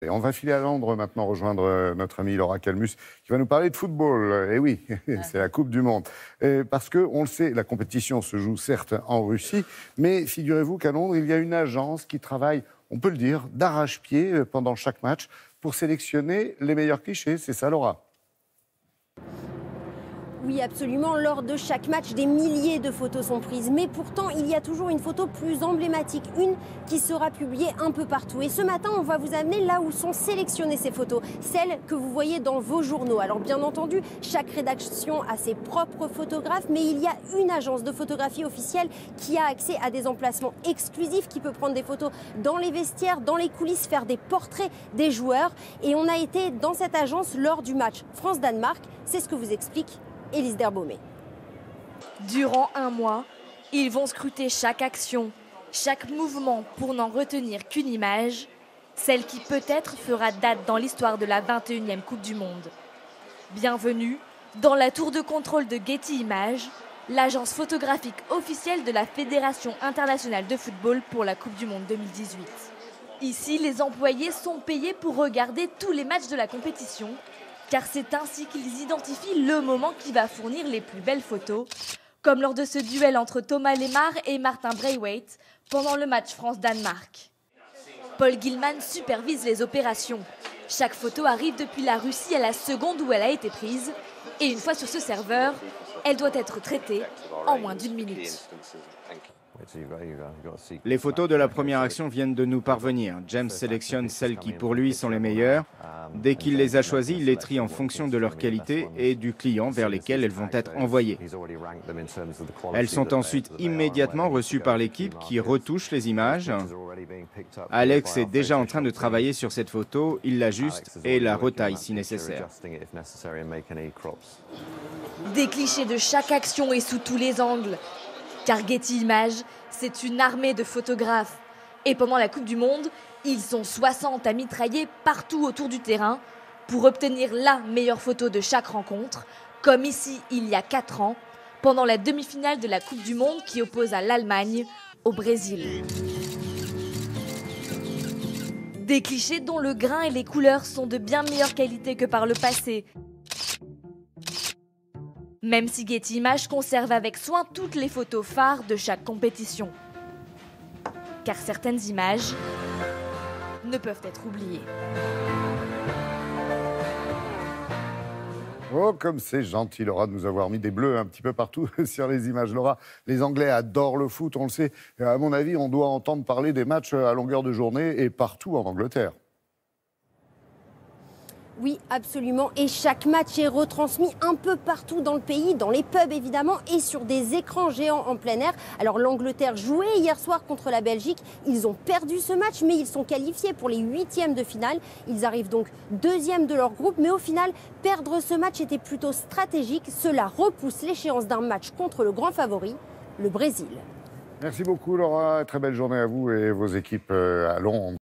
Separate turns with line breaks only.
Et on va filer à Londres maintenant, rejoindre notre amie Laura Calmus, qui va nous parler de football. Et oui, c'est la Coupe du Monde. Parce qu'on le sait, la compétition se joue certes en Russie, mais figurez-vous qu'à Londres, il y a une agence qui travaille, on peut le dire, d'arrache-pied pendant chaque match pour sélectionner les meilleurs clichés. C'est ça, Laura?
Oui, absolument. Lors de chaque match, des milliers de photos sont prises. Mais pourtant, il y a toujours une photo plus emblématique, une qui sera publiée un peu partout. Et ce matin, on va vous amener là où sont sélectionnées ces photos, celles que vous voyez dans vos journaux. Alors bien entendu, chaque rédaction a ses propres photographes, mais il y a une agence de photographie officielle qui a accès à des emplacements exclusifs, qui peut prendre des photos dans les vestiaires, dans les coulisses, faire des portraits des joueurs. Et on a été dans cette agence lors du match France-Danemark. C'est ce que vous explique Élise Derbaumet.
Durant un mois, ils vont scruter chaque action, chaque mouvement pour n'en retenir qu'une image, celle qui peut-être fera date dans l'histoire de la 21e Coupe du Monde. Bienvenue dans la tour de contrôle de Getty Images, l'agence photographique officielle de la Fédération internationale de football pour la Coupe du Monde 2018. Ici, les employés sont payés pour regarder tous les matchs de la compétition, car c'est ainsi qu'ils identifient le moment qui va fournir les plus belles photos, comme lors de ce duel entre Thomas Lemar et Martin Braithwaite pendant le match France-Danemark. Paul Gilman supervise les opérations. Chaque photo arrive depuis la Russie à la seconde où elle a été prise, et une fois sur ce serveur, elle doit être traitée en moins d'une minute.
Les photos de la première action viennent de nous parvenir. James sélectionne celles qui pour lui sont les meilleures. Dès qu'il les a choisies, il les trie en fonction de leur qualité et du client vers lesquels elles vont être envoyées. Elles sont ensuite immédiatement reçues par l'équipe qui retouche les images. Alex est déjà en train de travailler sur cette photo, il l'ajuste et la retaille si nécessaire.
Des clichés de chaque action et sous tous les angles. Car Getty Images, c'est une armée de photographes. Et pendant la Coupe du Monde, ils sont 60 à mitrailler partout autour du terrain pour obtenir la meilleure photo de chaque rencontre, comme ici il y a 4 ans, pendant la demi-finale de la Coupe du Monde qui opposa l'Allemagne au Brésil. Des clichés dont le grain et les couleurs sont de bien meilleure qualité que par le passé. Même si Getty Images conserve avec soin toutes les photos phares de chaque compétition. Car certaines images ne peuvent être oubliées.
Oh, comme c'est gentil, Laura, de nous avoir mis des bleus un petit peu partout sur les images. Laura, les Anglais adorent le foot, on le sait. Et à mon avis, on doit entendre parler des matchs à longueur de journée et partout en Angleterre.
Oui, absolument. Et chaque match est retransmis un peu partout dans le pays, dans les pubs évidemment, et sur des écrans géants en plein air. Alors l'Angleterre jouait hier soir contre la Belgique. Ils ont perdu ce match, mais ils sont qualifiés pour les 8e de finale. Ils arrivent donc 2e de leur groupe. Mais au final, perdre ce match était plutôt stratégique. Cela repousse l'échéance d'un match contre le grand favori, le Brésil.
Merci beaucoup, Laura. Très belle journée à vous et vos équipes à Londres.